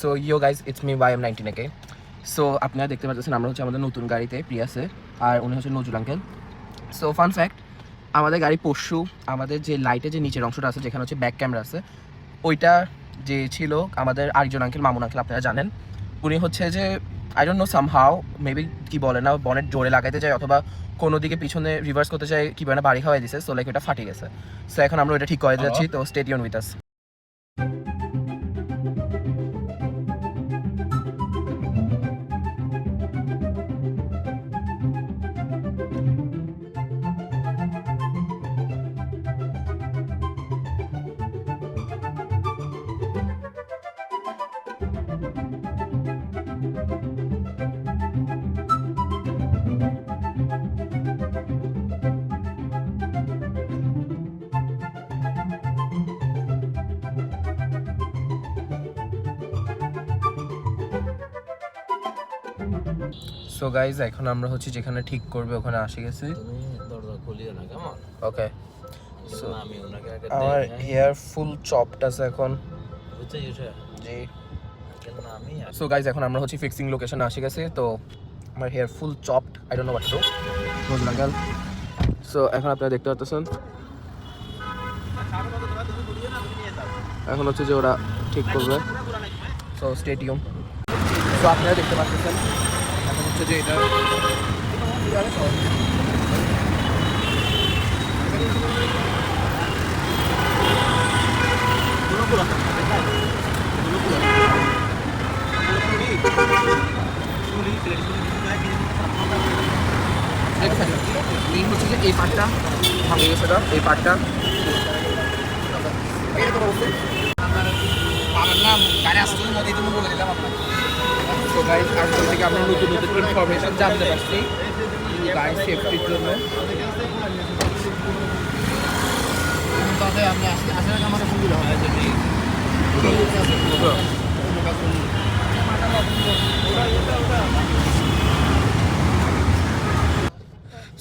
So yo guys it's me YM19 again. So আপনারা দেখতে পাচ্ছেন আমরা হচ্ছে আমাদের নতুন গাড়িতে প্রিয়াসে, আর উনি হচ্ছে Nazrul uncle. So fun fact, আমাদের গাড়ি পরশু আমাদের যে লাইটের যে নিচের অংশটা আছে যেখানে হচ্ছে ব্যাক ক্যামেরা আছে, ওইটা যে ছিল আমাদের আরেকজন আঙ্কেল, মামুন আঙ্কেল আপনারা জানেন, উনি হচ্ছে যে I don't no somehow maybe কি বলে না, বনেট জোরে লাগাইতে যায় অথবা কোনো দিকে পিছনে রিভার্স করতে চাই, কি বলে না, বাড়ি খাওয়াই দিছে। সো লাইক ওটা ফাটে গেছে। সো এখন আমরা ওইটা ঠিক করে যাচ্ছি। তো stay tune with us. So guys এখন আমরা হচ্ছে যেখানে ঠিক করবে ওখানে আসে গেছি। ওকে, সো আমার হেয়ার ফুল চপড আছে এখন। জি। সো গাইজ এখন আমরা হচ্ছে ফিক্সিং লোকেশনে আসে গেছি। তো আমার hair full chopped, I don't know what to do, Nazrul uncle. So এখন আপনারা দেখতে পাচ্ছেন এখন হচ্ছে যে ওরা ঠিক করবে। So stay tune. সো আপনারা দেখতে পাচ্ছেন এখন হচ্ছে যে এটা এই হচ্ছে যে এই পার্টটা ভাঙে গেছে, এই পার্টটা তো গাইজ আজকাল থেকে আমরা নতুন নতুন ইনফরমেশন জানতে পারছি গাড়ির সেফটির জন্য।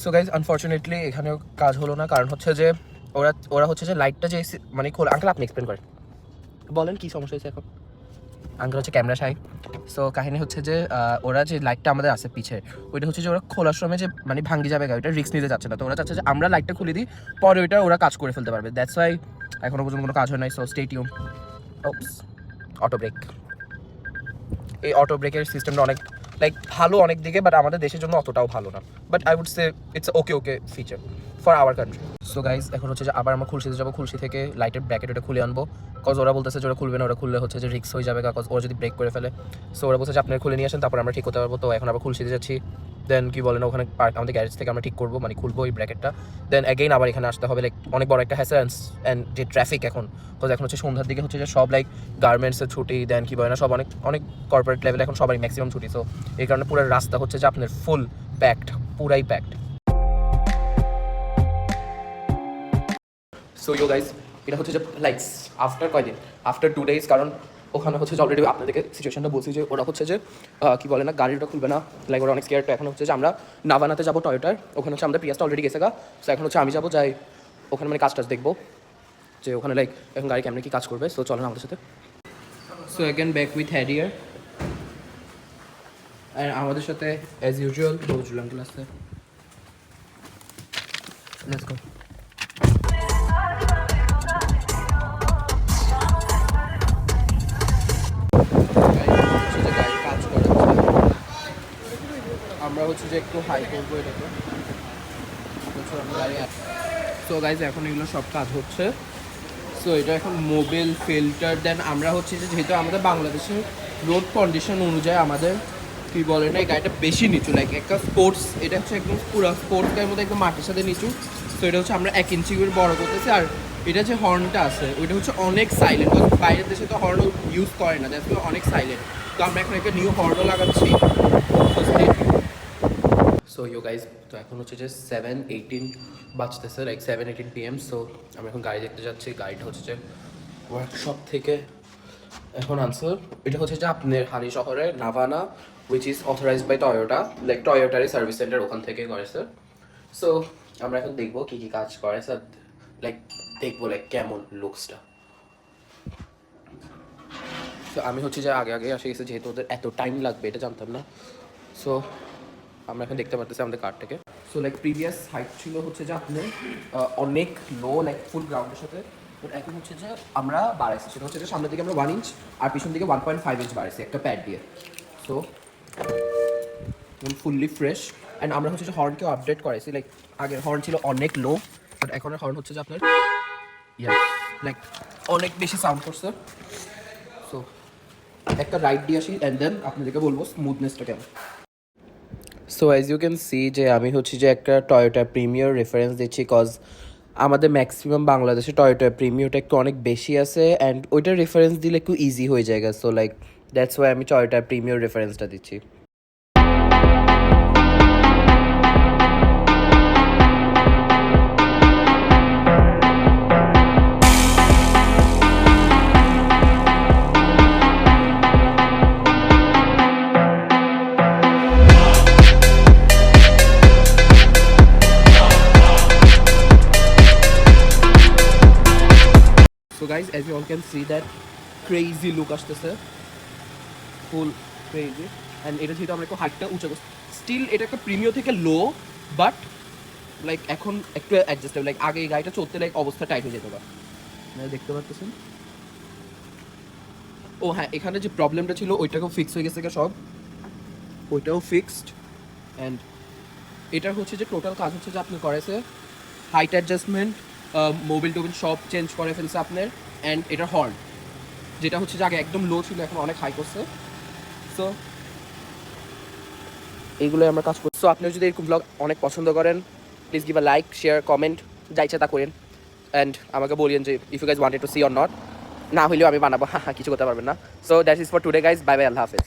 সো গাইজ আনফর্চুনেটলি এখানেও কাজ হলো না, কারণ হচ্ছে যে ওরা হচ্ছে যে লাইটটা যে মানে খোলা। আঙ্কেল আপনি এক্সপ্লেন করেন, বলেন কী সমস্যা হয়েছে এখন। আঙ্কেল হচ্ছে ক্যামেরা সাই। সো কাহিনী হচ্ছে যে ওরা যে লাইটটা আমাদের আছে পিছে, ওইটা হচ্ছে যে ওরা খোলার সময় যে মানে ভাঙ্গি যাবে ওইটা রিস্ক নিতে যাচ্ছে না। তো ওরা চাচ্ছে যে আমরা লাইটটা খুলে দিই, পরে ওইটা ওরা কাজ করে ফেলতে পারবে। দ্যাটস ওয়াই এখনো পর্যন্ত কোনো কাজ হয় নাই। So stay tune. Auto break, এই অটো ব্রেকের সিস্টেমটা অনেক লাইক ভালো অনেক দিকে, বাট আমাদের দেশের জন্য অতটাও ভালো না। But I would say it's okay feature for our country. So guys এখন হচ্ছে যে আবার আমরা খুলশিতে যাবো, খুলশি থেকে লাইটের ব্র্যাকেট ওটা খুলে আনবো। কজ ওরা বলতেছে যে ওরা খুলবে না, ওরা খুললে হচ্ছে যে রিক্স হয়ে যাবে, কজ ওরা যদি ব্রেক করে ফেলে। সো ওরা বলছে যে আপনারা খুলে নিয়ে আসেন, তারপর আমরা ঠিক করতে পারবো। তো এখন আবার খুলশিতে যাচ্ছি। দেন কি বলে না, ওখানে আমাদের গ্যারেজ থেকে আমরা ঠিক করবো, মানে খুলবো এই ব্র্যাকেটটা। দেন অ্যাগেইন আবার এখানে আসতে হবে, লাইক অনেক বড় একটা হ্যাসেন্স অ্যান্ড যে ট্রাফিক এখন, কজ এখন হচ্ছে সন্ধ্যার দিকে হচ্ছে যে সব লাইক গার্মেন্টসের ছুটি, দেন কি বলে না, সব অনেক অনেক কর্পোরেট লেভেল এখন সবাই ম্যাক্সিমাম ছুটি। সো এই কারণে পুরো রাস্তা হচ্ছে যে আপনার ফুল প্যাকড, পুরাই প্যাকড। সো ইউ গাইজ এটা হচ্ছে যে লাইক আফটার কয়দিন, আফটার 2 days, কারণ ওখানে হচ্ছে যে অলরেডি আপনাদেরকে সিচুয়েশনটা বলছি যে ওরা হচ্ছে যে কী বলে না, গাড়িটা খুলবে না, লাইক ওরা অনেক স্কেয়ার। তো এখন হচ্ছে যে আমরা নাভানাতে যাবো টয়োটার, ওখানে হচ্ছে আমাদের পিয়াসটা অলরেডি গেছে গা। সো এখন হচ্ছে আমি যাবো, যাই ওখানে মানে কাজ টাজ দেখবো যে ওখানে লাইক এখন গাড়ি কেমন কী কাজ করবে। সো চলেন আমাদের সাথে। So again back with Harrier, আর আমাদের সাথে অ্যাজ ইউজুয়াল নজরুল আঙ্কেল আছে। Let's go. আমরা হচ্ছে যে একটু হাই করবো এটাকে। সো গাইজ এখন এগুলো সব কাজ হচ্ছে। সো এটা এখন মোবিল ফিল্টার, দেন আমরা হচ্ছে যে যেহেতু আমাদের বাংলাদেশের রোড কন্ডিশন অনুযায়ী আমাদের কী বলে না, এই গাড়িটা বেশি নিচু, লাইক একটা স্পোর্টস, এটা হচ্ছে একদম পুরো স্পোর্টস গাড়ির মধ্যে একদম মাটির সাথে নিচু। তো এটা হচ্ছে আমরা 1 ইঞ্চি করে বড় করতেছি। আর এটা যে হর্নটা আছে ওইটা হচ্ছে অনেক সাইলেন্ট, বাইরের দেশে তো হর্ন ইউজ করে না, দ্যাটস অনেক সাইলেন্ট। তো আমরা এখন একটা নিউ হর্নও লাগাচ্ছি। সো ইউ গাইজ তো এখন হচ্ছে যে 7:18 বাজতেছে, লাইক 7:18 PM। সো আমরা এখন গাড়ি দেখতে যাচ্ছি। গাড়িটা হচ্ছে যে ওয়ার্কশপ থেকে এখন আনসার, এটা হচ্ছে যে আপনার হালি শহরে Navana, which is authorized by Toyota, like টয়োটারই সার্ভিস সেন্টার ওখান থেকে করে স্যার। সো আমরা এখন দেখবো কী কী কাজ করে স্যার, লাইক দেখবো লাইক কেমন লুকসটা। সো আমি হচ্ছে যে আগে আগে এসে গেছি, যেহেতু ওদের এত টাইম লাগবে এটা জানতাম না। সো আমরা এখন দেখতে পারতেছি আমাদের কার থেকে। সো লাইক প্রিভিয়াস হাইট ছিল হচ্ছে যে আপনার অনেক লো, লাইক ফুল গ্রাউন্ডের সাথে, বাট এখন হচ্ছে যে আমরা বাড়াইছি, সেটা হচ্ছে যে সামনের দিকে আমরা 1 ইঞ্চ আর পিছন দিকে 1.5 ইঞ্চ বাড়াইছি একটা প্যাড দিয়ে। So fully fresh. অ্যান্ড আমরা হচ্ছে যে হর্নকেও আপডেট করাইছি, লাইক আগের হর্ন ছিল অনেক লো, বাট এখনের হর্ন হচ্ছে যে আপনার লাইক অনেক বেশি সাউন্ড করছে। সো একটা রাইড দিয়ে আসি অ্যান্ড দেন আপনাদেরকে বলবো স্মুথনেসটা কেমন। So as you can see যে আমি হচ্ছে যে একটা টয়োটা প্রিমিয়ার রেফারেন্স দিচ্ছি, কজ আমাদের ম্যাক্সিমাম বাংলাদেশে টয়োটা প্রিমিয়ারটা একটু অনেক বেশি আছে অ্যান্ড ওইটার রেফারেন্স দিলে একটু ইজি হয়ে যায়। সো লাইক দ্যাটস ওয়াই আমি টয়োটা প্রিমিয়ার রেফারেন্সটা দিচ্ছি। So guys, as you all can see that crazy look আসতেছে, ফুল ক্রেজি। অ্যান্ড এটা যেহেতু আমরা একটু হাইটটা উঁচা করছি, স্টিল এটা একটা প্রিমিয়ার থেকে লো, বাট লাইক এখন একটু অ্যাডজাস্টেবল। লাইক আগে এই গাড়িটা চলতে লাইক অবস্থা টাইট হয়ে যেত না, দেখতে পাচ্ছেন। ও হ্যাঁ, এখানে যে প্রবলেমটা ছিল ওইটাকেও ফিক্স হয়ে গেছে সব, ওইটাও ফিক্সড। অ্যান্ড এটার হচ্ছে যে টোটাল কাজ হচ্ছে যে আপনি করেছে হাইট অ্যাডজাস্টমেন্ট, মোবিল টোবিল সব চেঞ্জ করে ফেলছে আপনার। অ্যান্ড এটার হর্ন যেটা হচ্ছে যে আগে একদম লো ছিল এখন অনেক হাই করছে। সো এইগুলোই আমরা কাজ করছি। সো আপনিও যদি এরকম ব্লগ অনেক পছন্দ করেন, please give a like, share, comment, যা ইচ্ছা তা করেন। অ্যান্ড আমাকে বলিয়েন যে if you guys wanted to see or not, না হইলেও আমি বানাবো, কিছু করতে পারবেন না। So that is for today guys, bye bye, আল্লাহ হাফেজ।